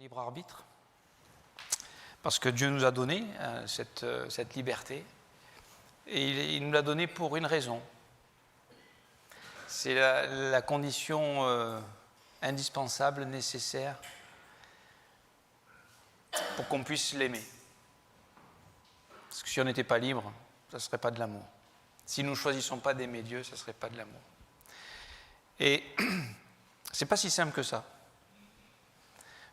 libre arbitre, parce que Dieu nous a donné cette liberté, et il nous l'a donnée pour une raison. C'est la condition indispensable, nécessaire, pour qu'on puisse l'aimer. Parce que si on n'était pas libre, ça ne serait pas de l'amour. Si nous ne choisissons pas d'aimer Dieu, ça ne serait pas de l'amour. Et ce n'est pas si simple que ça.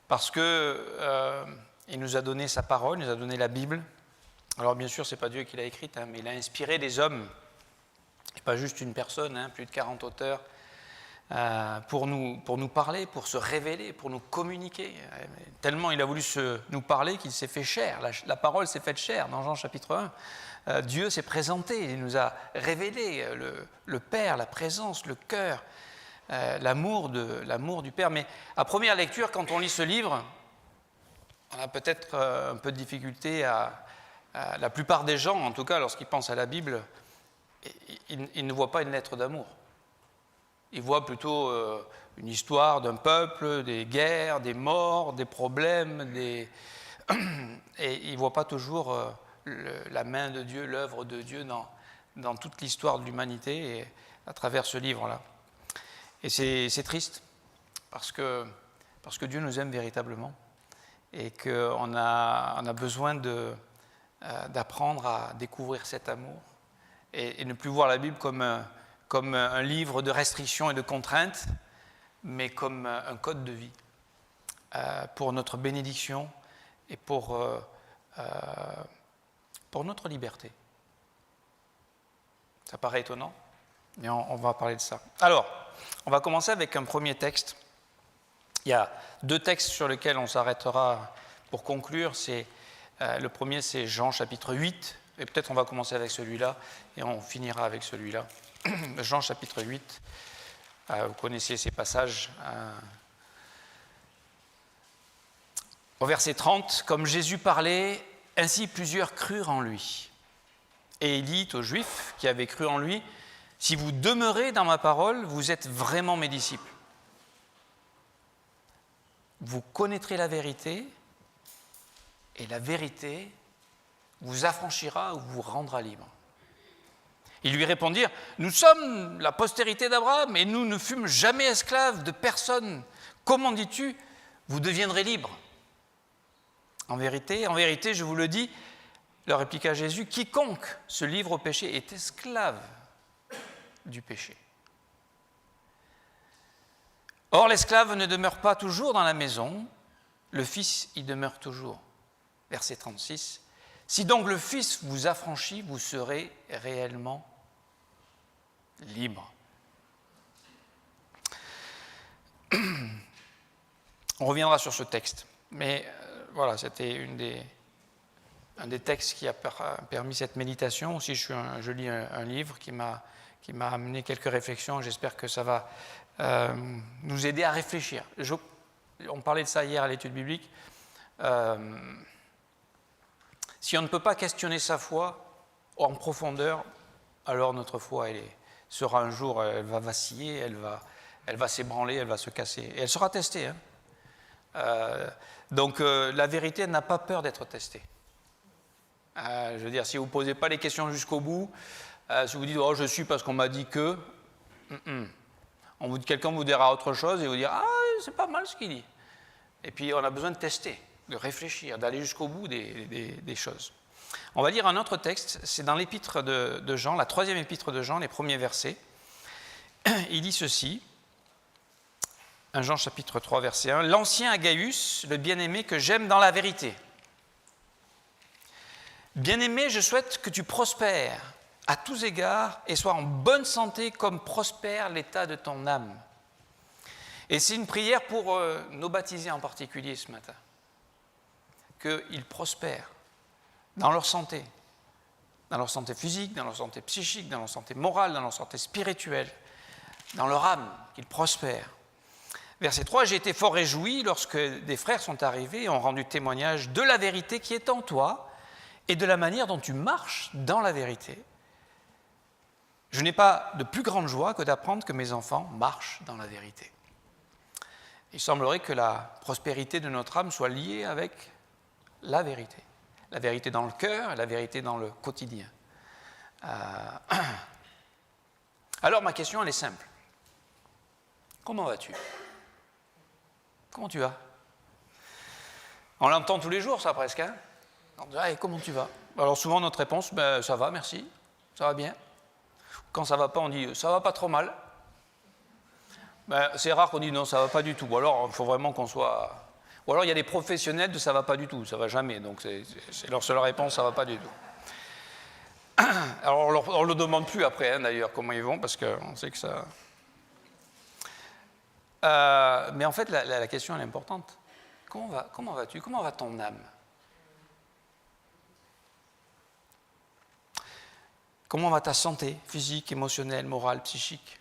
Parce que il nous a donné sa parole, il nous a donné la Bible. Alors bien sûr, ce n'est pas Dieu qui l'a écrite, mais il a inspiré des hommes, et pas juste une personne, plus de 40 auteurs, pour nous parler, pour se révéler, pour nous communiquer. Tellement il a voulu nous parler qu'il s'est fait chair. La parole s'est faite chair dans Jean chapitre 1. Dieu s'est présenté, il nous a révélé le Père, la présence, le cœur, l'amour du Père. Mais à première lecture, quand on lit ce livre, on a peut-être un peu de difficulté la plupart des gens, en tout cas lorsqu'ils pensent à la Bible, ils ne voient pas une lettre d'amour. Ils voient plutôt une histoire d'un peuple, des guerres, des morts, des problèmes, et ils ne voient pas toujours la main de Dieu, l'œuvre de Dieu dans toute l'histoire de l'humanité et à travers ce livre-là. Et c'est triste, parce que Dieu nous aime véritablement et qu'on a besoin d'apprendre à découvrir cet amour et ne plus voir la Bible comme un livre de restrictions et de contraintes, mais comme un code de vie pour notre bénédiction et pour notre liberté. Ça paraît étonnant, mais on va parler de ça. Alors, on va commencer avec un premier texte. Il y a deux textes sur lesquels on s'arrêtera pour conclure. Le premier, c'est Jean chapitre 8, et peut-être on va commencer avec celui-là, et on finira avec celui-là. Jean chapitre 8, vous connaissez ces passages. Au verset 30, « Comme Jésus parlait, ainsi plusieurs crurent en lui. Et il dit aux Juifs qui avaient cru en lui, « Si vous demeurez dans ma parole, vous êtes vraiment mes disciples. Vous connaîtrez la vérité, et la vérité vous affranchira ou vous rendra libre. » Ils lui répondirent, « Nous sommes la postérité d'Abraham, et nous ne fûmes jamais esclaves de personne. Comment dis-tu, vous deviendrez libres ?» En vérité, je vous le dis, leur répliqua Jésus, « Quiconque se livre au péché est esclave du péché. Or, l'esclave ne demeure pas toujours dans la maison, le Fils y demeure toujours. » Verset 36, « Si donc le Fils vous affranchit, vous serez réellement libre. » On reviendra sur ce texte, mais voilà, c'était un des textes qui a permis cette méditation. Aussi, je lis un livre qui m'a amené quelques réflexions. J'espère que ça va nous aider à réfléchir. On parlait de ça hier à l'étude biblique. Si on ne peut pas questionner sa foi en profondeur, alors notre foi sera un jour, elle va vaciller, elle va s'ébranler, elle va se casser. Et elle sera testée. Donc la vérité n'a pas peur d'être testée. Je veux dire, si vous ne posez pas les questions jusqu'au bout, si vous dites « Oh, je suis parce qu'on m'a dit que… » quelqu'un vous dira autre chose et vous dira « Ah, c'est pas mal ce qu'il dit. » Et puis on a besoin de tester, de réfléchir, d'aller jusqu'au bout des choses. On va lire un autre texte, c'est dans l'épître de Jean, la 3e épître de Jean, les premiers versets. Il dit ceci, 1 Jean chapitre 3, verset 1, « L'ancien Agaius, le bien-aimé que j'aime dans la vérité. Bien-aimé, je souhaite que tu prospères à tous égards et sois en bonne santé comme prospère l'état de ton âme. » Et c'est une prière pour nos baptisés en particulier ce matin. Qu'ils prospèrent dans leur santé physique, dans leur santé psychique, dans leur santé morale, dans leur santé spirituelle, dans leur âme, qu'ils prospèrent. Verset 3, « J'ai été fort réjoui lorsque des frères sont arrivés et ont rendu témoignage de la vérité qui est en toi et de la manière dont tu marches dans la vérité. Je n'ai pas de plus grande joie que d'apprendre que mes enfants marchent dans la vérité. » il semblerait que la prospérité de notre âme soit liée avec la vérité. La vérité dans le cœur et la vérité dans le quotidien. Alors ma question, elle est simple. Comment vas-tu? Comment tu vas? On l'entend tous les jours, ça, presque. Hein? On dit, hey, comment tu vas? Alors souvent, notre réponse, ben, ça va, merci, ça va bien. Quand ça ne va pas, on dit, ça va pas trop mal. Ben, c'est rare qu'on dise, non, ça ne va pas du tout. Ou alors, il faut vraiment qu'on soit... Ou alors, il y a des professionnels de ça ne va pas du tout, ça ne va jamais. Donc, c'est leur seule réponse, ça ne va pas du tout. Alors, on ne le demande plus après, hein, d'ailleurs, comment ils vont, parce qu'on sait que ça... mais en fait, la question, elle est importante. Comment vas-tu? Comment va ton âme? Comment va ta santé physique, émotionnelle, morale, psychique?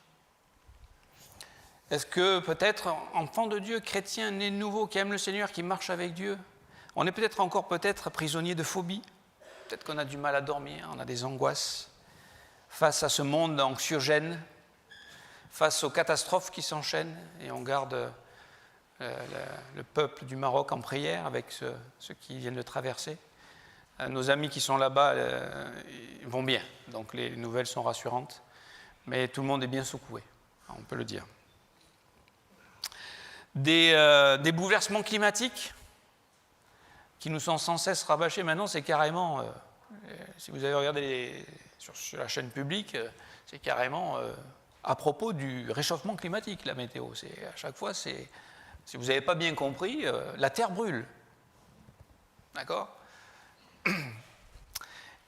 Est-ce que peut-être, enfant de Dieu, chrétien, né de nouveau, qui aime le Seigneur, qui marche avec Dieu, on est peut-être encore prisonnier de phobies? Peut-être qu'on a du mal à dormir, on a des angoisses face à ce monde anxiogène, face aux catastrophes qui s'enchaînent, et on garde le peuple du Maroc en prière avec ceux qui viennent de traverser. Nos amis qui sont là-bas vont bien, donc les nouvelles sont rassurantes, mais tout le monde est bien secoué, on peut le dire. Des bouleversements climatiques qui nous sont sans cesse rabâchés maintenant, c'est carrément, si vous avez regardé sur la chaîne publique, c'est carrément à propos du réchauffement climatique, la météo. À chaque fois, si vous n'avez pas bien compris, la Terre brûle. D'accord?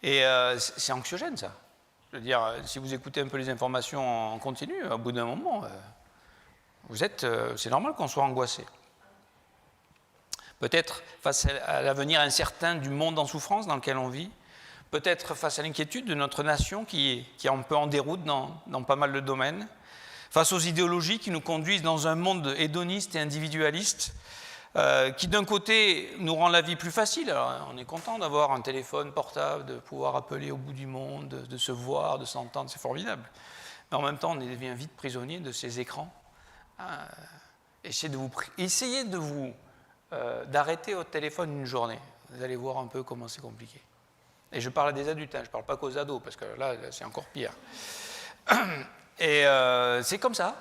Et c'est anxiogène, ça. Je veux dire, si vous écoutez un peu les informations en continu, au bout d'un moment, c'est normal qu'on soit angoissé. Peut-être face à l'avenir incertain du monde en souffrance dans lequel on vit, peut-être face à l'inquiétude de notre nation qui est un peu en déroute dans pas mal de domaines, face aux idéologies qui nous conduisent dans un monde hédoniste et individualiste, qui d'un côté nous rend la vie plus facile. Alors, on est content d'avoir un téléphone portable, de pouvoir appeler au bout du monde, de se voir, de s'entendre, c'est formidable. Mais en même temps, on devient vite prisonnier de ces écrans. Essayez d'arrêter votre téléphone une journée. Vous allez voir un peu comment c'est compliqué. Et je parle à des adultes, hein, je ne parle pas qu'aux ados, parce que là, c'est encore pire. Et c'est comme ça.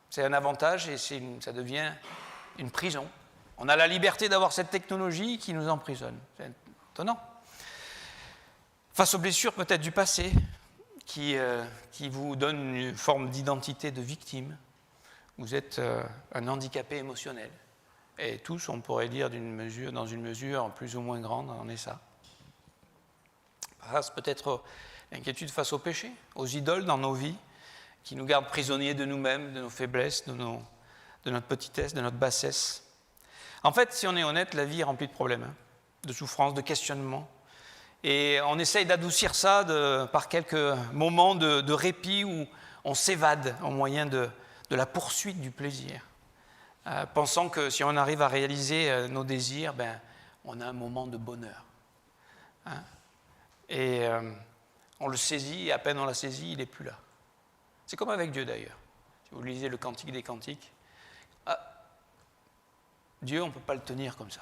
C'est un avantage et ça devient une prison. On a la liberté d'avoir cette technologie qui nous emprisonne. C'est étonnant. Face aux blessures peut-être du passé, qui vous donnent une forme d'identité de victime, vous êtes un handicapé émotionnel. Et tous, on pourrait dire dans une mesure plus ou moins grande, on est ça. Face peut-être l'inquiétude face au péché, aux idoles dans nos vies, qui nous gardent prisonniers de nous-mêmes, de nos faiblesses, de notre petitesse, de notre bassesse. En fait, si on est honnête, la vie est remplie de problèmes, hein, de souffrances, de questionnements. Et on essaye d'adoucir ça par quelques moments de répit où on s'évade au moyen de la poursuite du plaisir, pensant que si on arrive à réaliser nos désirs, on a un moment de bonheur. Hein. Et on le saisit, et à peine on l'a saisi, il n'est plus là. C'est comme avec Dieu d'ailleurs. Si vous lisez le Cantique des Cantiques, Dieu, on ne peut pas le tenir comme ça.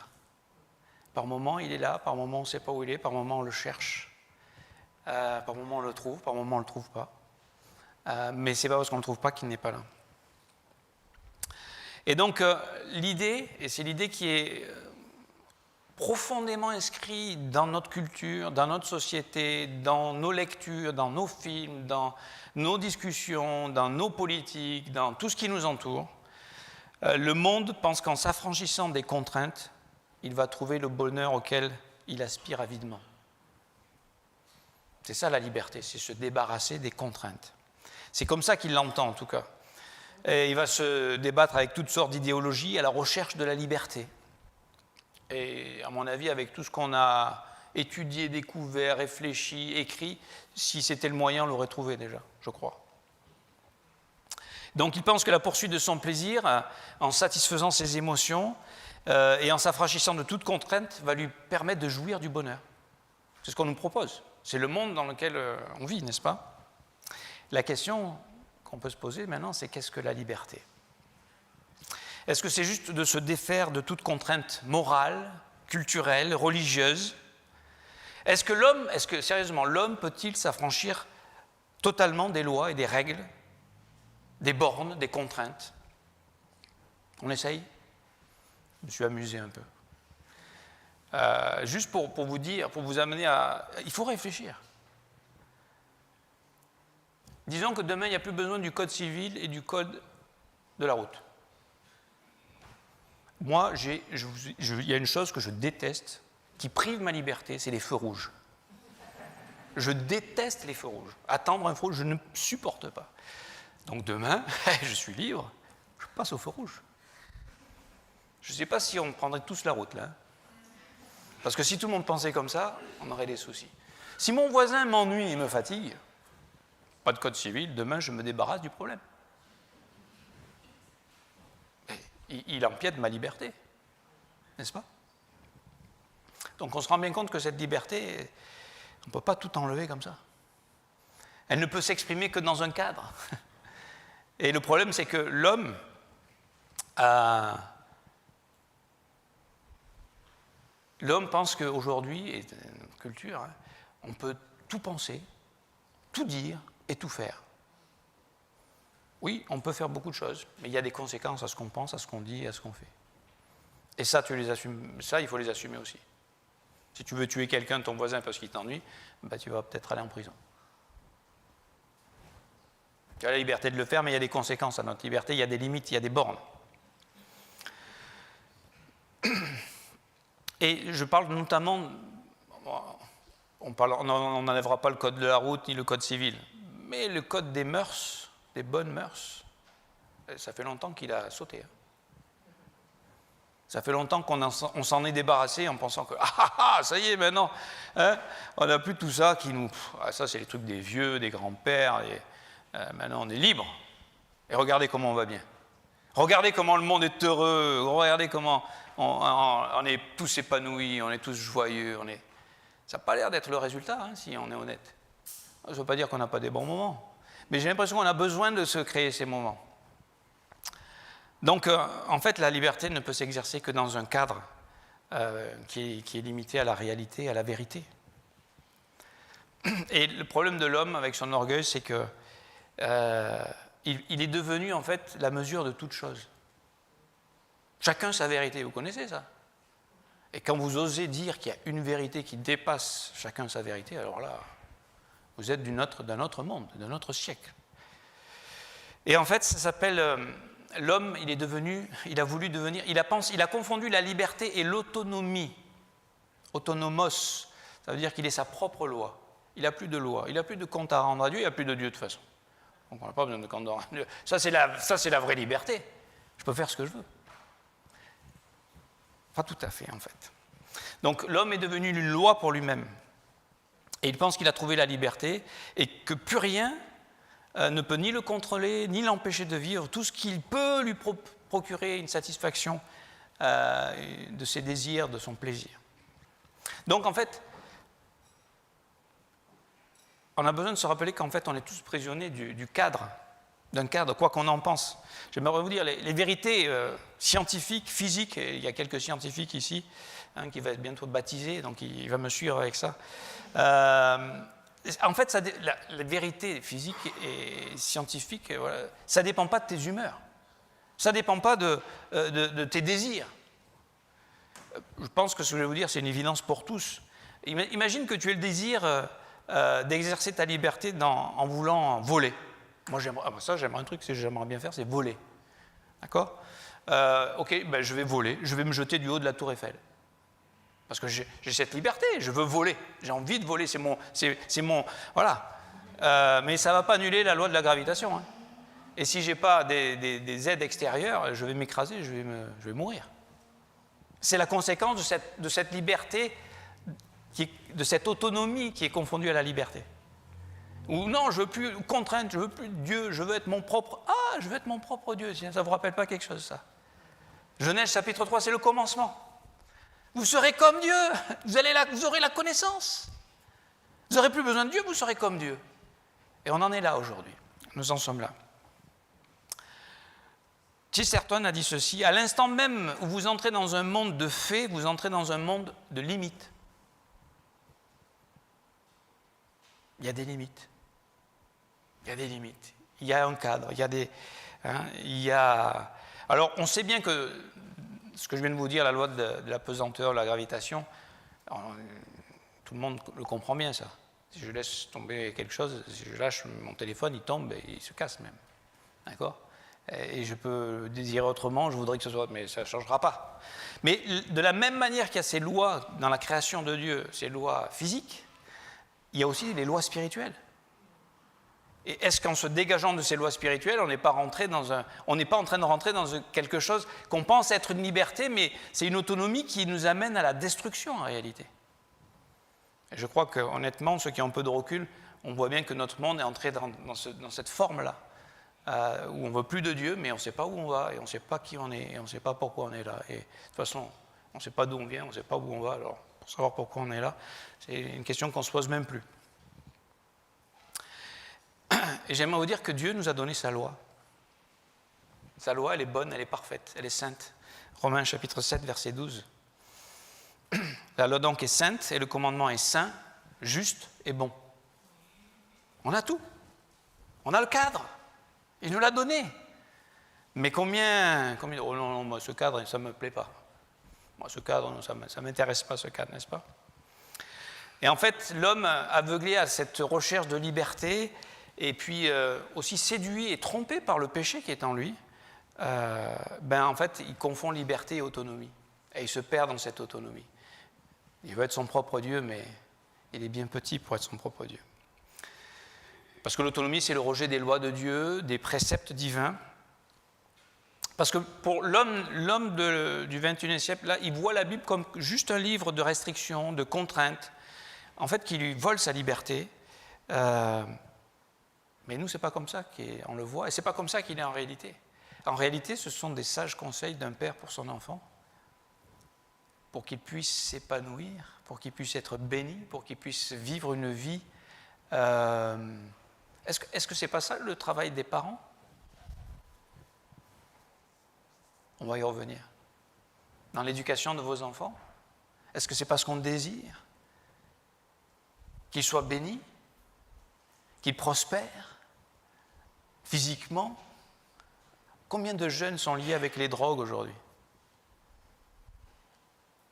Par moments, il est là, par moments, on ne sait pas où il est, par moments, on le cherche, par moments, on le trouve, par moments, on ne le trouve pas. Mais ce n'est pas parce qu'on ne le trouve pas qu'il n'est pas là. Et donc, l'idée, et c'est l'idée qui est profondément inscrite dans notre culture, dans notre société, dans nos lectures, dans nos films, dans nos discussions, dans nos politiques, dans tout ce qui nous entoure, le monde pense qu'en s'affranchissant des contraintes, il va trouver le bonheur auquel il aspire avidement. C'est ça la liberté, c'est se débarrasser des contraintes. C'est comme ça qu'il l'entend en tout cas. Et il va se débattre avec toutes sortes d'idéologies à la recherche de la liberté. Et à mon avis, avec tout ce qu'on a étudié, découvert, réfléchi, écrit, si c'était le moyen, on l'aurait trouvé déjà, je crois. Donc il pense que la poursuite de son plaisir, en satisfaisant ses émotions et en s'affranchissant de toute contrainte, va lui permettre de jouir du bonheur. C'est ce qu'on nous propose. C'est le monde dans lequel on vit, n'est-ce pas? La question qu'on peut se poser maintenant, c'est qu'est-ce que la liberté? Est-ce que c'est juste de se défaire de toute contrainte morale, culturelle, religieuse? Est-ce que sérieusement, l'homme peut-il s'affranchir totalement des lois et des règles, des bornes, des contraintes? On essaye? Je me suis amusé un peu. Juste pour vous dire, pour vous amener à... Il faut réfléchir. Disons que demain, il n'y a plus besoin du code civil et du code de la route. Moi, il y a une chose que je déteste, qui prive ma liberté, c'est les feux rouges. Je déteste les feux rouges. Attendre un feu rouge, je ne supporte pas. Donc demain, je suis libre, je passe au feu rouge. Je ne sais pas si on prendrait tous la route, là. Parce que si tout le monde pensait comme ça, on aurait des soucis. Si mon voisin m'ennuie et me fatigue, pas de code civil, demain je me débarrasse du problème. Il empiète ma liberté, n'est-ce pas? Donc on se rend bien compte que cette liberté, on ne peut pas tout enlever comme ça. Elle ne peut s'exprimer que dans un cadre. Et le problème, c'est que l'homme l'homme pense qu'aujourd'hui, et dans notre culture, on peut tout penser, tout dire et tout faire. Oui, on peut faire beaucoup de choses, mais il y a des conséquences à ce qu'on pense, à ce qu'on dit et à ce qu'on fait. Et ça, il faut les assumer aussi. Si tu veux tuer quelqu'un, ton voisin, parce qu'il t'ennuie, ben, tu vas peut-être aller en prison. Tu as la liberté de le faire, mais il y a des conséquences à notre liberté, il y a des limites, il y a des bornes. Et je parle notamment, on n'enlèvera pas le code de la route ni le code civil, mais le code des mœurs, des bonnes mœurs, ça fait longtemps qu'il a sauté. Ça fait longtemps qu'on s'en est débarrassé en pensant que ça y est maintenant, hein, on n'a plus tout ça qui nous... ça c'est les trucs des vieux, des grands-pères, et maintenant on est libre. Et regardez comment on va bien. Regardez comment le monde est heureux, regardez comment on est tous épanouis, on est tous joyeux. Ça n'a pas l'air d'être le résultat, hein, si on est honnête. Ça ne veut pas dire qu'on n'a pas des bons moments. Mais j'ai l'impression qu'on a besoin de se créer ces moments. Donc, en fait, la liberté ne peut s'exercer que dans un cadre qui est limité à la réalité, à la vérité. Et le problème de l'homme avec son orgueil, c'est que il est devenu, en fait, la mesure de toute chose. Chacun sa vérité, vous connaissez ça? Et quand vous osez dire qu'il y a une vérité qui dépasse chacun sa vérité, alors là, vous êtes d'un autre monde, d'un autre siècle. Et en fait, ça s'appelle... l'homme, il a confondu la liberté et l'autonomie. Autonomos, ça veut dire qu'il est sa propre loi. Il n'a plus de loi, il n'a plus de compte à rendre à Dieu, il n'y a plus de Dieu de toute façon. Donc on n'a pas besoin de compte à rendre à Dieu. Ça, c'est la vraie liberté. Je peux faire ce que je veux. Pas tout à fait, en fait. Donc l'homme est devenu une loi pour lui-même. Et il pense qu'il a trouvé la liberté et que plus rien ne peut ni le contrôler, ni l'empêcher de vivre. Tout ce qu'il peut lui procurer une satisfaction de ses désirs, de son plaisir. Donc en fait, on a besoin de se rappeler qu'en fait, on est tous prisonniers du cadre, d'un cadre, quoi qu'on en pense. J'aimerais vous dire, les vérités scientifiques, physiques, et il y a quelques scientifiques ici, qui va être bientôt baptisé, donc il va me suivre avec ça. En fait, la vérité physique et scientifique, voilà, ça ne dépend pas de tes humeurs. Ça ne dépend pas de tes désirs. Je pense que ce que je vais vous dire, c'est une évidence pour tous. Imagine que tu aies le désir d'exercer ta liberté en voulant voler. Moi, j'aimerais un truc que j'aimerais bien faire, c'est voler. D'accord? Ok, ben, je vais voler, je vais me jeter du haut de la tour Eiffel. Parce que j'ai cette liberté, je veux voler, j'ai envie de voler, c'est mon voilà. Mais ça ne va pas annuler la loi de la gravitation. Hein. Et si je n'ai pas des aides extérieures, je vais m'écraser, je vais mourir. C'est la conséquence de cette liberté, de cette autonomie qui est confondue à la liberté. Ou non, je ne veux plus contrainte, je ne veux plus Dieu, je veux être mon propre... Ah, je veux être mon propre Dieu, ça ne vous rappelle pas quelque chose, ça? Genèse chapitre 3, c'est le commencement. Vous serez comme Dieu, vous aurez la connaissance. Vous n'aurez plus besoin de Dieu, vous serez comme Dieu. Et on en est là aujourd'hui, nous en sommes là. Chesterton a dit ceci: à l'instant même où vous entrez dans un monde de faits, vous entrez dans un monde de limites. Il y a des limites. Il y a des limites. Il y a un cadre. Il y a. Alors, on sait bien que ce que je viens de vous dire, la loi de la pesanteur, de la gravitation, tout le monde le comprend bien, ça. Si je laisse tomber quelque chose, si je lâche mon téléphone, il tombe et il se casse même. D'accord ? Et je peux désirer autrement, je voudrais que ce soit, mais ça ne changera pas. Mais de la même manière qu'il y a ces lois dans la création de Dieu, ces lois physiques, il y a aussi les lois spirituelles. Et est-ce qu'en se dégageant de ces lois spirituelles, on n'est pas en train de rentrer dans quelque chose qu'on pense être une liberté, mais c'est une autonomie qui nous amène à la destruction en réalité. Et je crois qu'honnêtement, ceux qui ont un peu de recul, on voit bien que notre monde est entré dans cette forme-là, où on ne veut plus de Dieu, mais on ne sait pas où on va, et on ne sait pas qui on est, et on ne sait pas pourquoi on est là. Et de toute façon, on ne sait pas d'où on vient, on ne sait pas où on va, alors pour savoir pourquoi on est là, c'est une question qu'on ne se pose même plus. Et j'aimerais vous dire que Dieu nous a donné sa loi. Sa loi, elle est bonne, elle est parfaite, elle est sainte. Romains chapitre 7, verset 12. La loi donc est sainte et le commandement est saint, juste et bon. On a tout. On a le cadre. Il nous l'a donné. Mais combien oh non, moi, ce cadre, ça ne me plaît pas. Moi, ce cadre, ça ne m'intéresse pas, ce cadre, n'est-ce pas? Et en fait, l'homme aveuglé à cette recherche de liberté, et puis aussi séduit et trompé par le péché qui est en lui, en fait, il confond liberté et autonomie. Et il se perd dans cette autonomie. Il veut être son propre Dieu, mais il est bien petit pour être son propre Dieu. Parce que l'autonomie, c'est le rejet des lois de Dieu, des préceptes divins. Parce que pour l'homme du XXIe siècle, là, il voit la Bible comme juste un livre de restrictions, de contraintes, en fait, qui lui vole sa liberté. Mais nous, ce n'est pas comme ça qu'on le voit, et ce n'est pas comme ça qu'il est en réalité. En réalité, ce sont des sages conseils d'un père pour son enfant, pour qu'il puisse s'épanouir, pour qu'il puisse être béni, pour qu'il puisse vivre une vie. Est-ce que ce n'est pas ça le travail des parents? On va y revenir. Dans l'éducation de vos enfants, est-ce que ce n'est pas ce qu'on désire? Qu'ils soient bénis, qu'ils prospèrent physiquement. Combien de jeunes sont liés avec les drogues aujourd'hui?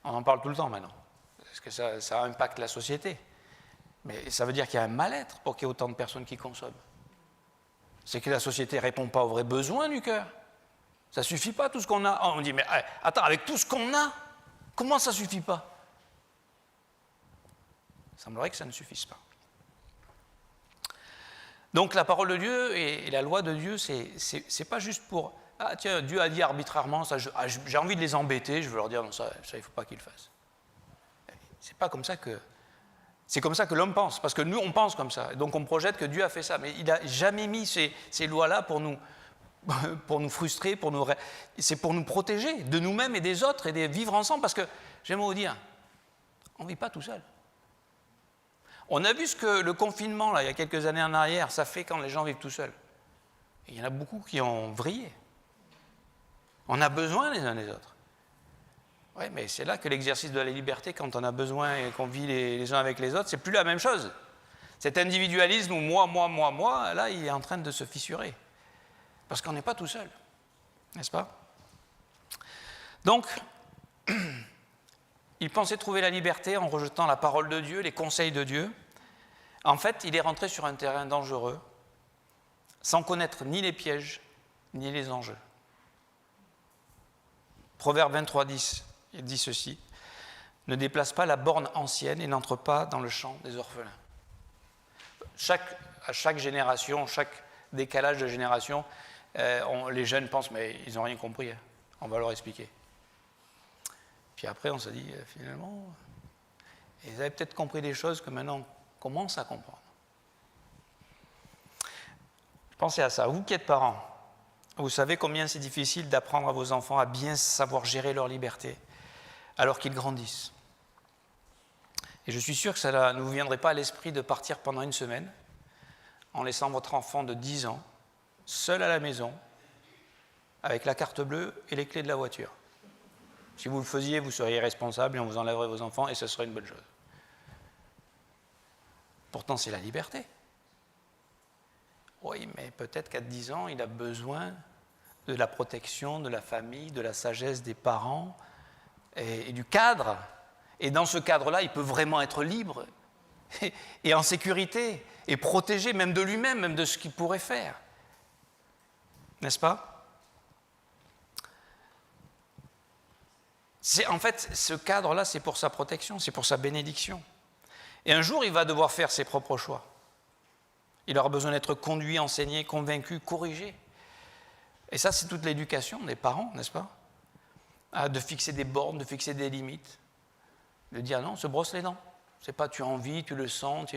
On en parle tout le temps maintenant, parce que ça impacte la société. Mais ça veut dire qu'il y a un mal-être pour qu'il y ait autant de personnes qui consomment. C'est que la société ne répond pas aux vrais besoins du cœur. Ça ne suffit pas tout ce qu'on a. On dit, mais attends, avec tout ce qu'on a, comment ça ne suffit pas? Il semblerait que ça ne suffise pas. Donc la parole de Dieu et la loi de Dieu, c'est pas juste pour... Ah tiens, Dieu a dit arbitrairement, ça, j'ai envie de les embêter, je veux leur dire non, ça il ne faut pas qu'ils le fassent. C'est pas comme ça que... C'est comme ça que l'homme pense, parce que nous, on pense comme ça. Donc on projette que Dieu a fait ça, mais il n'a jamais mis ces lois-là pour nous frustrer, c'est pour nous protéger de nous-mêmes et des autres, et de vivre ensemble, parce que, j'aimerais vous dire, on ne vit pas tout seul. On a vu ce que le confinement, là, il y a quelques années en arrière, ça fait quand les gens vivent tout seuls. Et il y en a beaucoup qui ont vrillé. On a besoin les uns des autres. Oui, mais c'est là que l'exercice de la liberté, quand on a besoin et qu'on vit les uns avec les autres, c'est plus la même chose. Cet individualisme où moi, là, il est en train de se fissurer. Parce qu'on n'est pas tout seul. N'est-ce pas? Donc, il pensait trouver la liberté en rejetant la parole de Dieu, les conseils de Dieu. En fait, il est rentré sur un terrain dangereux, sans connaître ni les pièges, ni les enjeux. Proverbe 23:10, il dit ceci: « Ne déplace pas la borne ancienne et n'entre pas dans le champ des orphelins. » À chaque génération, chaque décalage de génération, les jeunes pensent, mais ils n'ont rien compris, on va leur expliquer. Puis après, on se dit, finalement, ils avaient peut-être compris des choses que maintenant on commence à comprendre. Pensez à ça, vous qui êtes parents, vous savez combien c'est difficile d'apprendre à vos enfants à bien savoir gérer leur liberté alors qu'ils grandissent. Et je suis sûr que ça ne vous viendrait pas à l'esprit de partir pendant une semaine en laissant votre enfant de 10 ans seul à la maison, avec la carte bleue et les clés de la voiture. Si vous le faisiez, vous seriez responsable et on vous enlèverait vos enfants et ce serait une bonne chose. Pourtant, c'est la liberté. Oui, mais peut-être qu'à 10 ans, il a besoin de la protection de la famille, de la sagesse des parents et du cadre. Et dans ce cadre-là, il peut vraiment être libre et en sécurité et protégé même de lui-même, même de ce qu'il pourrait faire. N'est-ce pas ? En fait, ce cadre-là, c'est pour sa protection, c'est pour sa bénédiction. Et un jour, il va devoir faire ses propres choix. Il aura besoin d'être conduit, enseigné, convaincu, corrigé. Et ça, c'est toute l'éducation des parents, n'est-ce pas ? De fixer des bornes, de fixer des limites. De dire non, se brosse les dents. C'est pas tu as envie, tu le sens,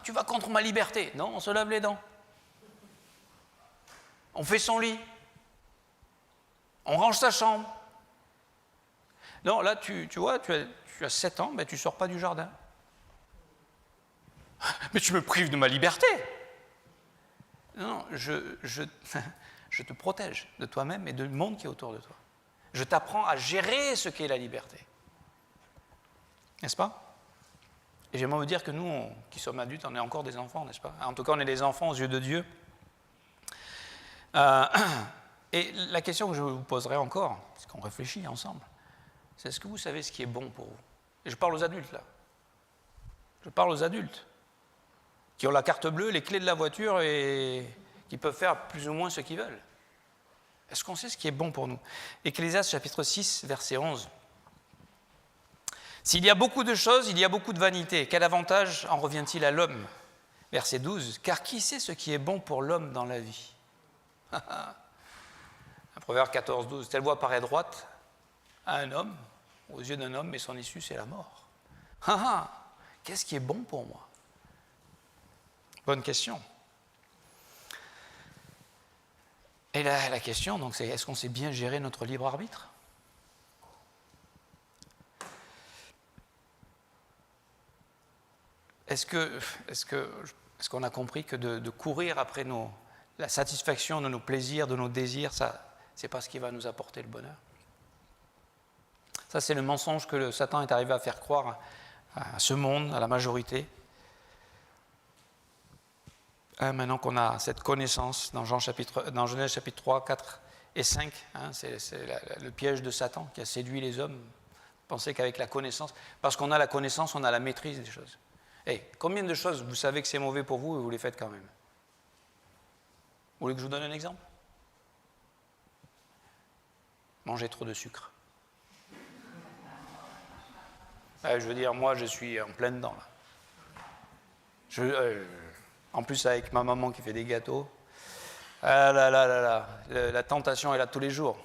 tu vas contre ma liberté. Non, on se lave les dents. On fait son lit. On range sa chambre. Non, là, tu vois, tu as 7 ans, mais tu ne sors pas du jardin. Mais tu me prives de ma liberté. Non, je te protège de toi-même et du monde qui est autour de toi. Je t'apprends à gérer ce qu'est la liberté. N'est-ce pas ? Et j'aimerais vous dire que nous, qui sommes adultes, on est encore des enfants, n'est-ce pas ? En tout cas, on est des enfants aux yeux de Dieu. Et la question que je vous poserai encore, parce qu'on réfléchit ensemble, c'est est-ce que vous savez ce qui est bon pour vous ? Et je parle aux adultes, là. Je parle aux adultes qui ont la carte bleue, les clés de la voiture et qui peuvent faire plus ou moins ce qu'ils veulent. Est-ce qu'on sait ce qui est bon pour nous ? Ecclésiaste chapitre 6, verset 11. S'il y a beaucoup de choses, il y a beaucoup de vanité. Quel avantage en revient-il à l'homme ? Verset 12. Car qui sait ce qui est bon pour l'homme dans la vie ? Un proverbe 14, 12. Telle voie paraît droite à un homme, aux yeux d'un homme, mais son issue, c'est la mort. Qu'est-ce qui est bon pour moi ? Bonne question. Et la question, donc, c'est est-ce qu'on sait bien gérer notre libre arbitre ? Est-ce qu'on a compris que de courir après la satisfaction de nos plaisirs, de nos désirs, ça, c'est pas ce qui va nous apporter le bonheur ? Ça, c'est le mensonge que Satan est arrivé à faire croire à ce monde, à la majorité. Maintenant qu'on a cette connaissance dans Genèse chapitre 3, 4 et 5, c'est le piège de Satan qui a séduit les hommes. Pensez qu'avec la connaissance, parce qu'on a la connaissance, on a la maîtrise des choses. Combien de choses vous savez que c'est mauvais pour vous et vous les faites quand même ? Vous voulez que je vous donne un exemple ? Manger trop de sucre. Je veux dire, moi, je suis en plein dedans, là. En plus, avec ma maman qui fait des gâteaux, la tentation est là tous les jours.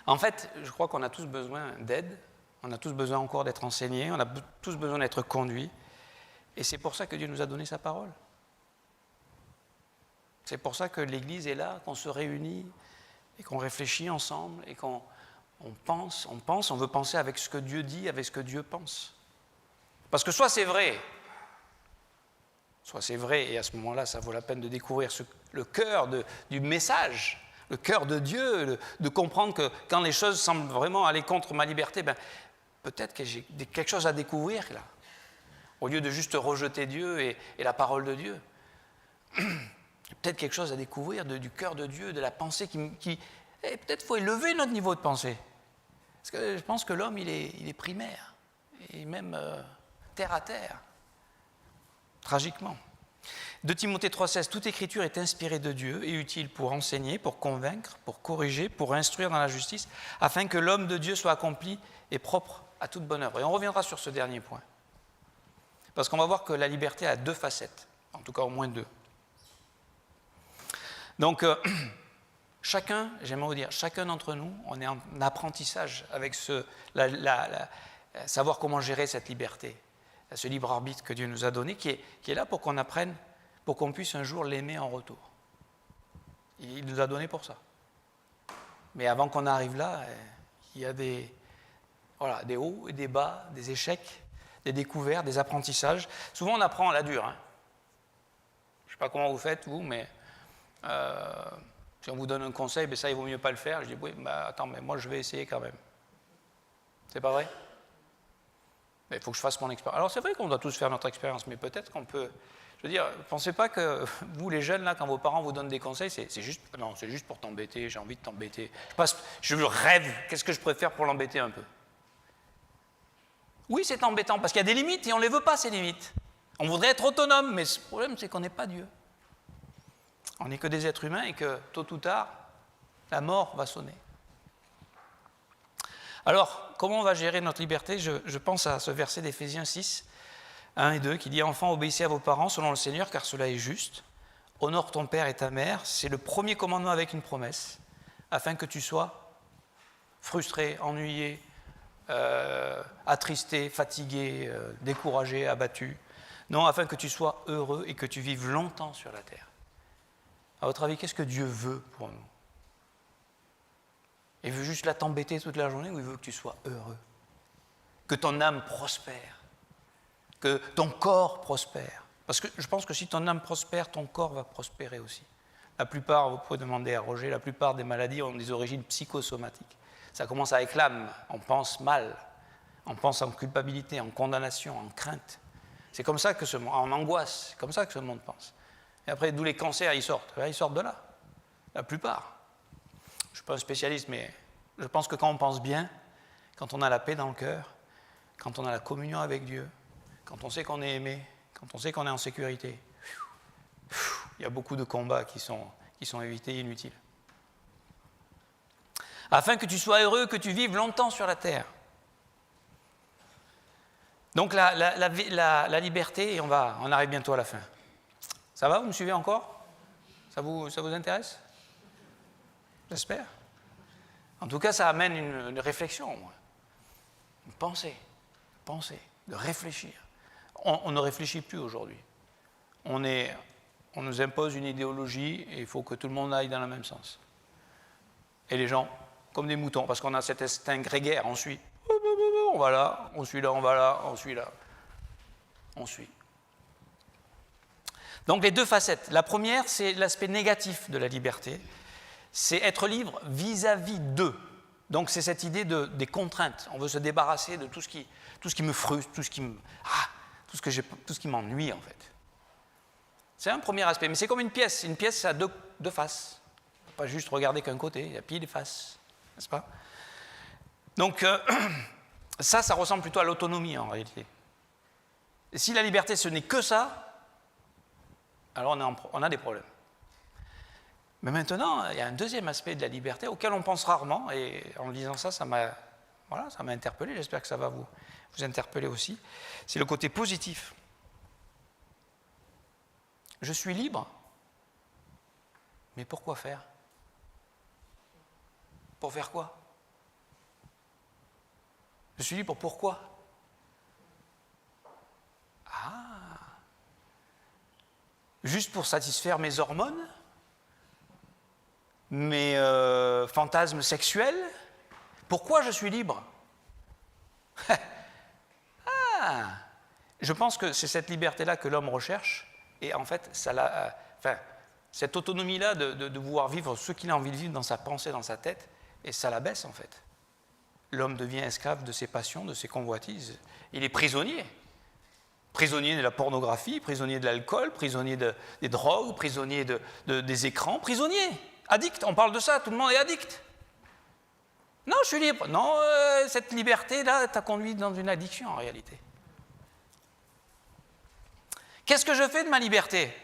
En fait, je crois qu'on a tous besoin d'aide, on a tous besoin encore d'être enseignés, on a tous besoin d'être conduits, et c'est pour ça que Dieu nous a donné sa parole. C'est pour ça que l'Église est là, qu'on se réunit, et qu'on réfléchit ensemble, et qu'on on veut penser avec ce que Dieu dit, avec ce que Dieu pense. Parce que soit c'est vrai, et à ce moment-là, ça vaut la peine de découvrir le cœur du message, le cœur de Dieu, de comprendre que quand les choses semblent vraiment aller contre ma liberté, peut-être que j'ai quelque chose à découvrir là, au lieu de juste rejeter Dieu et la parole de Dieu. Peut-être quelque chose à découvrir du cœur de Dieu, de la pensée qui peut-être qu'il faut élever notre niveau de pensée. Parce que je pense que l'homme, il est primaire, et même terre à terre, tragiquement. 2 Timothée 3,16, toute écriture est inspirée de Dieu et utile pour enseigner, pour convaincre, pour corriger, pour instruire dans la justice, afin que l'homme de Dieu soit accompli et propre à toute bonne œuvre. Et on reviendra sur ce dernier point. Parce qu'on va voir que la liberté a 2 facettes, en tout cas au moins 2. Donc, j'aimerais vous dire, chacun d'entre nous, on est en apprentissage avec savoir comment gérer cette liberté, ce libre arbitre que Dieu nous a donné, qui est là pour qu'on apprenne, pour qu'on puisse un jour l'aimer en retour. Il nous a donné pour ça. Mais avant qu'on arrive là, il y a des hauts et des bas, des échecs, des découvertes, des apprentissages. Souvent, on apprend à la dure. Je ne sais pas comment vous faites, vous, mais Si on vous donne un conseil, ben ça, il vaut mieux pas le faire. Je dis, oui, attends, mais moi, je vais essayer quand même. C'est pas vrai? Mais il faut que je fasse mon expérience. Alors, c'est vrai qu'on doit tous faire notre expérience, mais peut-être qu'on peut... Je veux dire, ne pensez pas que vous, les jeunes, là, quand vos parents vous donnent des conseils, c'est juste... Non, c'est juste pour t'embêter, j'ai envie de t'embêter. Je rêve, qu'est-ce que je préfère pour l'embêter un peu? Oui, c'est embêtant, parce qu'il y a des limites, et on ne les veut pas, ces limites. On voudrait être autonome, mais le problème, c'est qu'on n'est pas Dieu. On n'est que des êtres humains, et que, tôt ou tard, la mort va sonner. Alors, comment on va gérer notre liberté? Je pense à ce verset d'Éphésiens 6, 1 et 2, qui dit « Enfants, obéissez à vos parents selon le Seigneur, car cela est juste. Honore ton père et ta mère. » C'est le premier commandement avec une promesse, afin que tu sois frustré, ennuyé, attristé, fatigué, découragé, abattu. Non, afin que tu sois heureux et que tu vives longtemps sur la terre. À votre avis, qu'est-ce que Dieu veut pour nous? Il veut juste là t'embêter toute la journée ou il veut que tu sois heureux? Que ton âme prospère? Que ton corps prospère? Parce que je pense que si ton âme prospère, ton corps va prospérer aussi. La plupart, vous pouvez demander à Roger, la plupart des maladies ont des origines psychosomatiques. Ça commence avec l'âme, on pense mal, on pense en culpabilité, en condamnation, en crainte. C'est comme ça que ce monde, en angoisse, c'est comme ça que ce monde pense. Et après, d'où les cancers, ils sortent de là, la plupart. Je ne suis pas un spécialiste, mais je pense que quand on pense bien, quand on a la paix dans le cœur, quand on a la communion avec Dieu, quand on sait qu'on est aimé, quand on sait qu'on est en sécurité, il y a beaucoup de combats qui sont évités et inutiles. Afin que tu sois heureux, que tu vives longtemps sur la terre. Donc la liberté, et on arrive bientôt à la fin. Ça va, vous me suivez encore? Ça vous intéresse? J'espère. En tout cas, ça amène une réflexion, une pensée, de réfléchir. On ne réfléchit plus aujourd'hui. On nous impose une idéologie et il faut que tout le monde aille dans le même sens. Et les gens, comme des moutons, parce qu'on a cet instinct grégaire, on suit. On va là, on suit là, on va là, on suit là. On suit. Donc les deux facettes. La première, c'est l'aspect négatif de la liberté. C'est être libre vis-à-vis d'eux. Donc c'est cette idée des contraintes. On veut se débarrasser de tout ce qui me frustre, tout ce qui m'ennuie en fait. C'est un premier aspect, mais c'est comme une pièce. Une pièce, ça a deux faces. Il ne faut pas juste regarder qu'un côté, il y a pile et face, n'est-ce pas? Donc ça ressemble plutôt à l'autonomie en réalité. Et si la liberté ce n'est que ça, alors on a des problèmes. Mais maintenant, il y a un deuxième aspect de la liberté auquel on pense rarement, et en lisant ça, ça m'a interpellé, j'espère que ça va vous interpeller aussi. C'est le côté positif. Je suis libre, mais pourquoi faire? Pour faire quoi? Je suis libre pourquoi? Juste pour satisfaire mes hormones? Mes fantasmes sexuels? Pourquoi je suis libre? Je pense que c'est cette liberté-là que l'homme recherche, et en fait, cette autonomie-là de pouvoir vivre ce qu'il a envie de vivre dans sa pensée, dans sa tête, et ça l'abaisse en fait. L'homme devient esclave de ses passions, de ses convoitises. Il est prisonnier. Prisonnier de la pornographie, prisonnier de l'alcool, prisonnier des drogues, prisonnier des écrans, prisonnier. Addict, on parle de ça, tout le monde est addict. Non, je suis libre. Non, cette liberté-là t'a conduit dans une addiction en réalité. Qu'est-ce que je fais de ma liberté?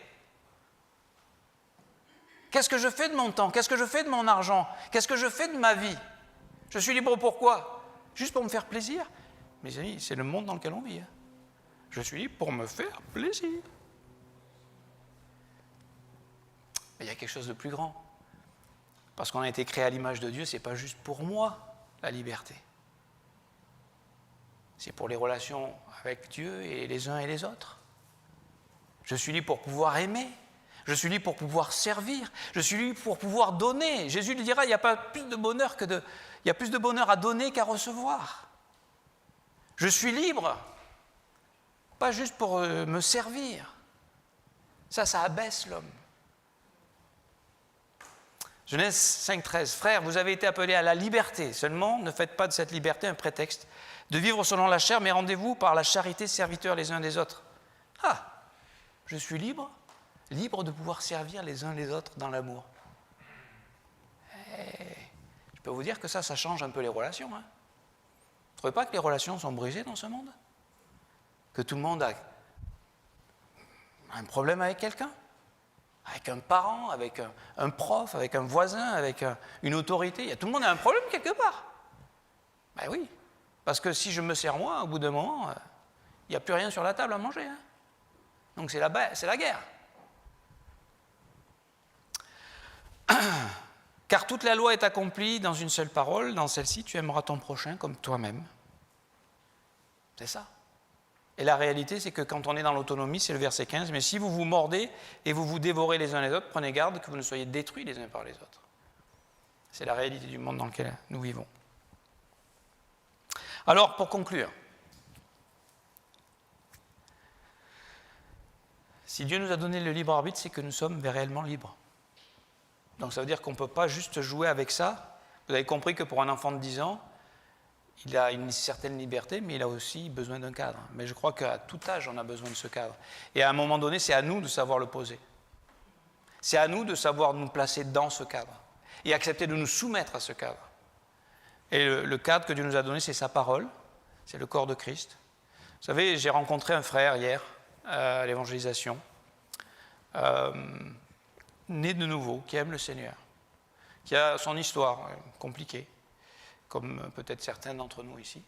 Qu'est-ce que je fais de mon temps? Qu'est-ce que je fais de mon argent? Qu'est-ce que je fais de ma vie? Je suis libre pourquoi? Juste pour me faire plaisir? Mes amis, c'est le monde dans lequel on vit. Je suis libre pour me faire plaisir. Mais il y a quelque chose de plus grand. Parce qu'on a été créé à l'image de Dieu, ce n'est pas juste pour moi, la liberté. C'est pour les relations avec Dieu et les uns et les autres. Je suis libre pour pouvoir aimer. Je suis libre pour pouvoir servir. Je suis libre pour pouvoir donner. Jésus lui dira, il n'y a pas plus de bonheur il y a plus de bonheur à donner qu'à recevoir. Je suis libre, pas juste pour me servir. Ça abaisse l'homme. Genèse 5,13. Frères, vous avez été appelés à la liberté. Seulement, ne faites pas de cette liberté un prétexte de vivre selon la chair, mais rendez-vous par la charité serviteurs les uns des autres. Ah, je suis libre, libre de pouvoir servir les uns les autres dans l'amour. Je peux vous dire que ça change un peu les relations. Hein. Vous ne trouvez pas que les relations sont brisées dans ce monde? Que tout le monde a un problème avec quelqu'un? Avec un parent, avec un prof, avec un voisin, avec une autorité. Tout le monde a un problème quelque part. Ben oui, parce que si je me sers moi, au bout d'un moment, il n'y a plus rien sur la table à manger. Hein. Donc c'est la guerre. Car toute la loi est accomplie dans une seule parole, dans celle-ci, tu aimeras ton prochain comme toi-même. C'est ça. Et la réalité, c'est que quand on est dans l'autonomie, c'est le verset 15, mais si vous vous mordez et vous vous dévorez les uns les autres, prenez garde que vous ne soyez détruits les uns par les autres. C'est la réalité du monde dans lequel nous vivons. Alors, pour conclure, si Dieu nous a donné le libre arbitre, c'est que nous sommes réellement libres. Donc ça veut dire qu'on ne peut pas juste jouer avec ça. Vous avez compris que pour un enfant de 10 ans, il a une certaine liberté, mais il a aussi besoin d'un cadre. Mais je crois qu'à tout âge, on a besoin de ce cadre. Et à un moment donné, c'est à nous de savoir le poser. C'est à nous de savoir nous placer dans ce cadre et accepter de nous soumettre à ce cadre. Et le cadre que Dieu nous a donné, c'est sa parole, c'est le corps de Christ. Vous savez, j'ai rencontré un frère hier à l'évangélisation, né de nouveau, qui aime le Seigneur, qui a son histoire compliquée, comme peut-être certains d'entre nous ici,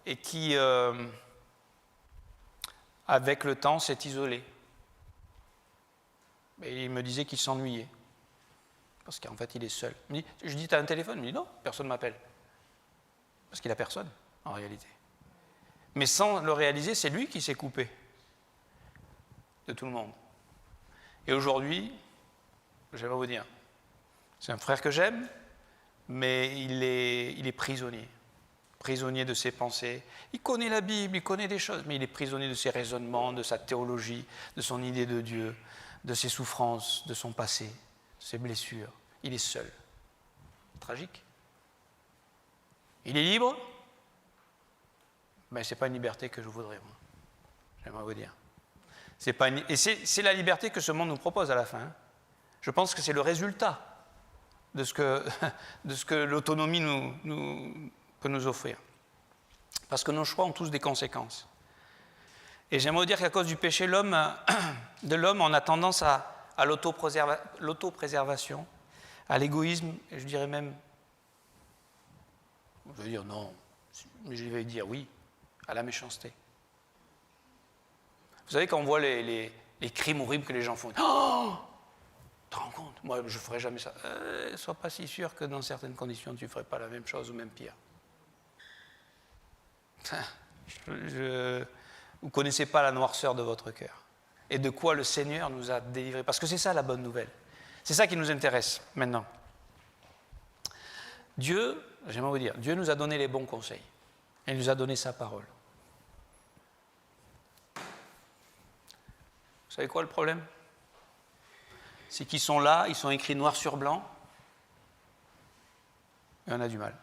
et qui, avec le temps, s'est isolé. Et il me disait qu'il s'ennuyait, parce qu'en fait, il est seul. Je dis, tu as un téléphone? Il me dit, non, personne ne m'appelle. Parce qu'il n'a personne, en réalité. Mais sans le réaliser, c'est lui qui s'est coupé de tout le monde. Et aujourd'hui, j'aimerais vous dire, c'est un frère que j'aime, mais il est prisonnier de ses pensées. Il connaît la Bible, il connaît des choses, mais il est prisonnier de ses raisonnements, de sa théologie, de son idée de Dieu, de ses souffrances, de son passé, de ses blessures. Il est seul. Tragique. Il est libre, mais ce n'est pas une liberté que je voudrais, moi. J'aimerais vous dire. Et c'est la liberté que ce monde nous propose à la fin. Je pense que c'est le résultat de ce que l'autonomie peut nous offrir. Parce que nos choix ont tous des conséquences. Et j'aimerais dire qu'à cause du péché de l'homme, on a tendance à l'autopréservation, à l'égoïsme, et je dirais même, je vais dire non, mais je vais dire oui, à la méchanceté. Vous savez, quand on voit les crimes horribles que les gens font, oh, tu te rends compte? Moi, je ne ferais jamais ça. Sois pas si sûr que dans certaines conditions, tu ne ferais pas la même chose ou même pire. Vous ne connaissez pas la noirceur de votre cœur et de quoi le Seigneur nous a délivrés. Parce que c'est ça la bonne nouvelle. C'est ça qui nous intéresse maintenant. Dieu, j'aimerais vous dire, Dieu nous a donné les bons conseils. Il nous a donné sa parole. Vous savez quoi le problème? C'est qu'ils sont là, ils sont écrits noir sur blanc, et on a du mal.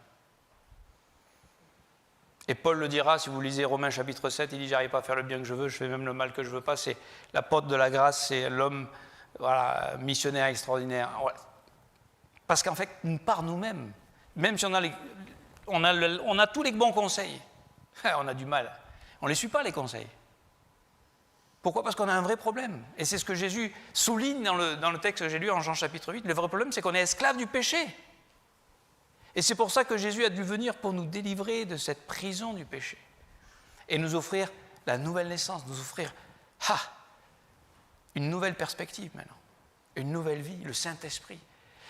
Et Paul le dira, si vous lisez Romains chapitre 7, il dit « J'arrive pas à faire le bien que je veux, je fais même le mal que je veux pas ». C'est l'apôtre de la grâce, c'est l'homme missionnaire extraordinaire. Parce qu'en fait, par nous-mêmes, même si on a tous les bons conseils, on a du mal. On ne les suit pas, les conseils. Pourquoi? Parce qu'on a un vrai problème. Et c'est ce que Jésus souligne dans le texte que j'ai lu en Jean chapitre 8. Le vrai problème, c'est qu'on est esclave du péché. Et c'est pour ça que Jésus a dû venir pour nous délivrer de cette prison du péché. Et nous offrir la nouvelle naissance, nous offrir une nouvelle perspective maintenant. Une nouvelle vie, le Saint-Esprit.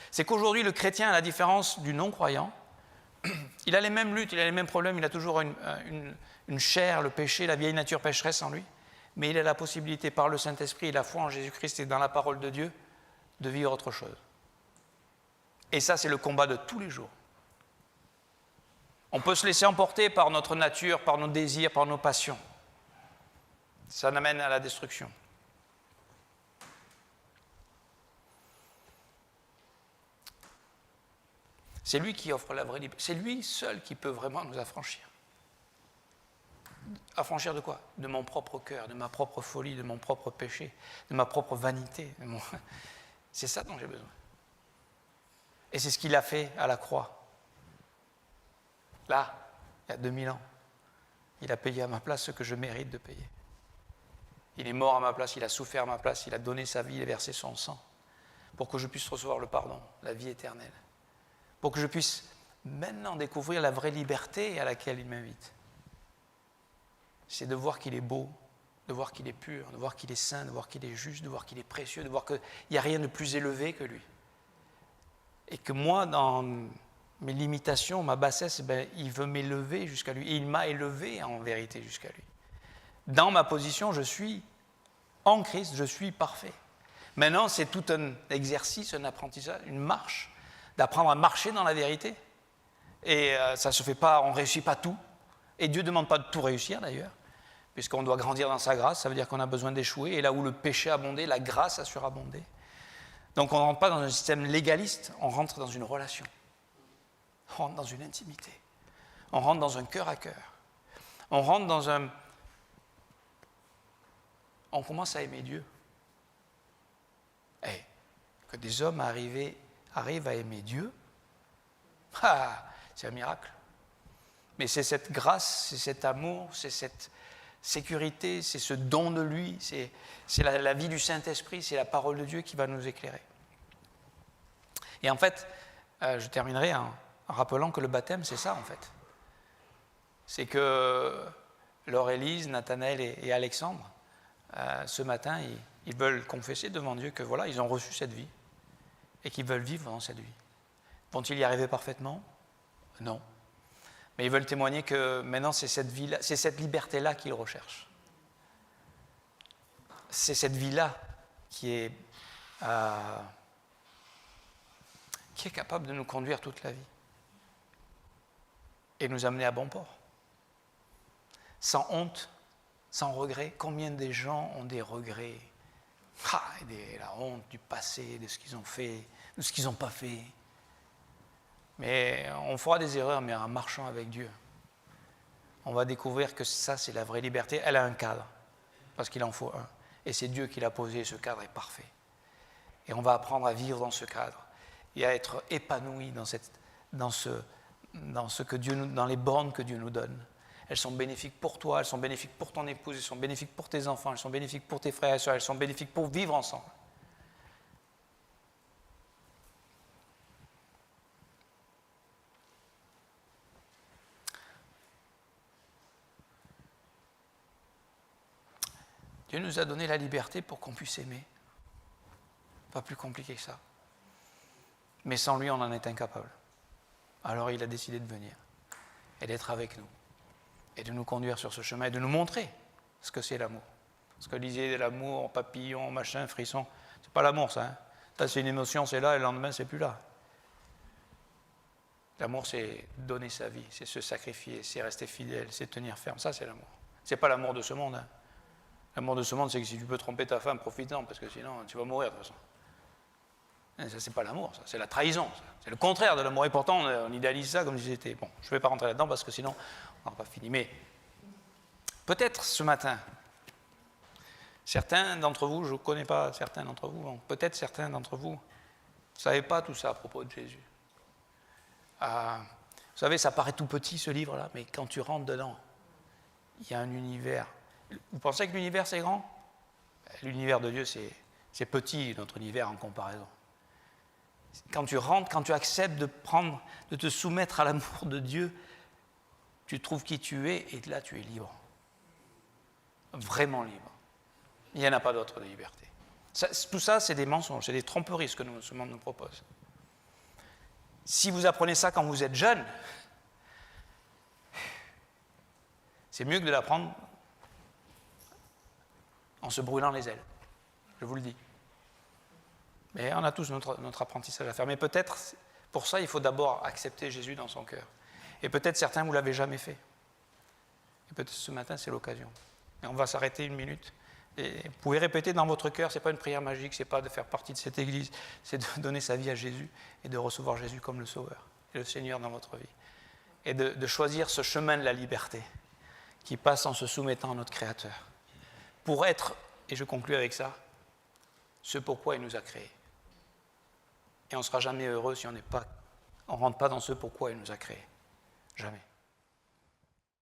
C'est qu'aujourd'hui, le chrétien, à la différence du non-croyant, il a les mêmes luttes, il a les mêmes problèmes, il a toujours une chair, le péché, la vieille nature pécheresse en lui. Mais il a la possibilité, par le Saint-Esprit et la foi en Jésus-Christ et dans la parole de Dieu, de vivre autre chose. Et ça, c'est le combat de tous les jours. On peut se laisser emporter par notre nature, par nos désirs, par nos passions. Ça n'amène à la destruction. C'est lui qui offre la vraie liberté. C'est lui seul qui peut vraiment nous affranchir. Affranchir de quoi? De mon propre cœur, de ma propre folie, de mon propre péché, de ma propre vanité. C'est ça dont j'ai besoin. Et c'est ce qu'il a fait à la croix. Là, il y a 2000 ans. Il a payé à ma place ce que je mérite de payer. Il est mort à ma place, il a souffert à ma place, il a donné sa vie, il a versé son sang pour que je puisse recevoir le pardon, la vie éternelle. Pour que je puisse maintenant découvrir la vraie liberté à laquelle il m'invite. C'est de voir qu'il est beau, de voir qu'il est pur, de voir qu'il est saint, de voir qu'il est juste, de voir qu'il est précieux, de voir qu'il n'y a rien de plus élevé que lui. Et que moi, dans mes limitations, ma bassesse, il veut m'élever jusqu'à lui. Et il m'a élevé en vérité jusqu'à lui. Dans ma position, je suis en Christ, je suis parfait. Maintenant, c'est tout un exercice, un apprentissage, une marche, d'apprendre à marcher dans la vérité. Et ça ne se fait pas, on ne réussit pas tout. Et Dieu ne demande pas de tout réussir d'ailleurs, puisqu'on doit grandir dans sa grâce, ça veut dire qu'on a besoin d'échouer. Et là où le péché a abondé, la grâce a surabondé. Donc on ne rentre pas dans un système légaliste, on rentre dans une relation. On rentre dans une intimité. On rentre dans un cœur à cœur. On rentre dans un... On commence à aimer Dieu. Et que des hommes arrivent à aimer Dieu, c'est un miracle. Mais c'est cette grâce, c'est cet amour, c'est cette sécurité, c'est ce don de lui, c'est la vie du Saint-Esprit, c'est la parole de Dieu qui va nous éclairer. Et en fait, je terminerai en rappelant que le baptême, c'est ça en fait. C'est que Laure-Élise, Nathanaël et Alexandre, ce matin, ils veulent confesser devant Dieu que voilà, ils ont reçu cette vie et qu'ils veulent vivre dans cette vie. Vont-ils y arriver parfaitement? Non. Mais ils veulent témoigner que maintenant, c'est cette vie-là, c'est cette liberté-là qu'ils recherchent. C'est cette vie-là qui est capable de nous conduire toute la vie et nous amener à bon port. Sans honte, sans regret. Combien de gens ont des regrets? La honte du passé, de ce qu'ils ont fait, de ce qu'ils n'ont pas fait. Mais on fera des erreurs, mais en marchant avec Dieu, on va découvrir que ça, c'est la vraie liberté. Elle a un cadre, parce qu'il en faut un. Et c'est Dieu qui l'a posé, et ce cadre est parfait. Et on va apprendre à vivre dans ce cadre et à être épanoui dans les bornes que Dieu nous donne. Elles sont bénéfiques pour toi, elles sont bénéfiques pour ton épouse, elles sont bénéfiques pour tes enfants, elles sont bénéfiques pour tes frères et sœurs, elles sont bénéfiques pour vivre ensemble. Dieu nous a donné la liberté pour qu'on puisse aimer. Pas plus compliqué que ça. Mais sans lui, on en est incapable. Alors il a décidé de venir et d'être avec nous et de nous conduire sur ce chemin et de nous montrer ce que c'est l'amour. Ce que disait l'amour, papillon, machin, frisson, c'est pas l'amour ça. Ça c'est une émotion, c'est là et le lendemain c'est plus là. L'amour c'est donner sa vie, c'est se sacrifier, c'est rester fidèle, c'est tenir ferme. Ça c'est l'amour. C'est pas l'amour de ce monde. L'amour de ce monde, c'est que si tu peux tromper ta femme, profite-en, parce que sinon, tu vas mourir de toute façon. Et ça, c'est pas l'amour, ça, c'est la trahison. Ça. C'est le contraire de l'amour. Et pourtant, on idéalise ça comme si c'était... Bon, je ne vais pas rentrer là-dedans, parce que sinon, on n'aura pas fini. Mais peut-être ce matin, certains d'entre vous, je ne connais pas certains d'entre vous, donc peut-être certains d'entre vous, ne savez pas tout ça à propos de Jésus. Vous savez, ça paraît tout petit, ce livre-là, mais quand tu rentres dedans, il y a un univers... Vous pensez que l'univers c'est grand? L'univers de Dieu c'est petit, notre univers en comparaison. Quand tu rentres, quand tu acceptes de te soumettre à l'amour de Dieu, tu trouves qui tu es et là tu es libre. Vraiment libre. Il n'y en a pas d'autre de liberté. Tout ça c'est des mensonges, c'est des tromperies ce que ce monde nous propose. Si vous apprenez ça quand vous êtes jeune, c'est mieux que de l'apprendre en se brûlant les ailes, je vous le dis. Mais on a tous notre apprentissage à faire. Mais peut-être, pour ça, il faut d'abord accepter Jésus dans son cœur. Et peut-être certains, vous ne l'avez jamais fait. Et peut-être ce matin, c'est l'occasion. Et on va s'arrêter une minute. Et vous pouvez répéter dans votre cœur, ce n'est pas une prière magique, ce n'est pas de faire partie de cette église, c'est de donner sa vie à Jésus et de recevoir Jésus comme le Sauveur. le Seigneur dans votre vie. Et de choisir ce chemin de la liberté qui passe en se soumettant à notre Créateur. Pour être, et je conclus avec ça, ce pourquoi il nous a créés. Et on ne sera jamais heureux si on ne rentre pas dans ce pourquoi il nous a créés. Jamais.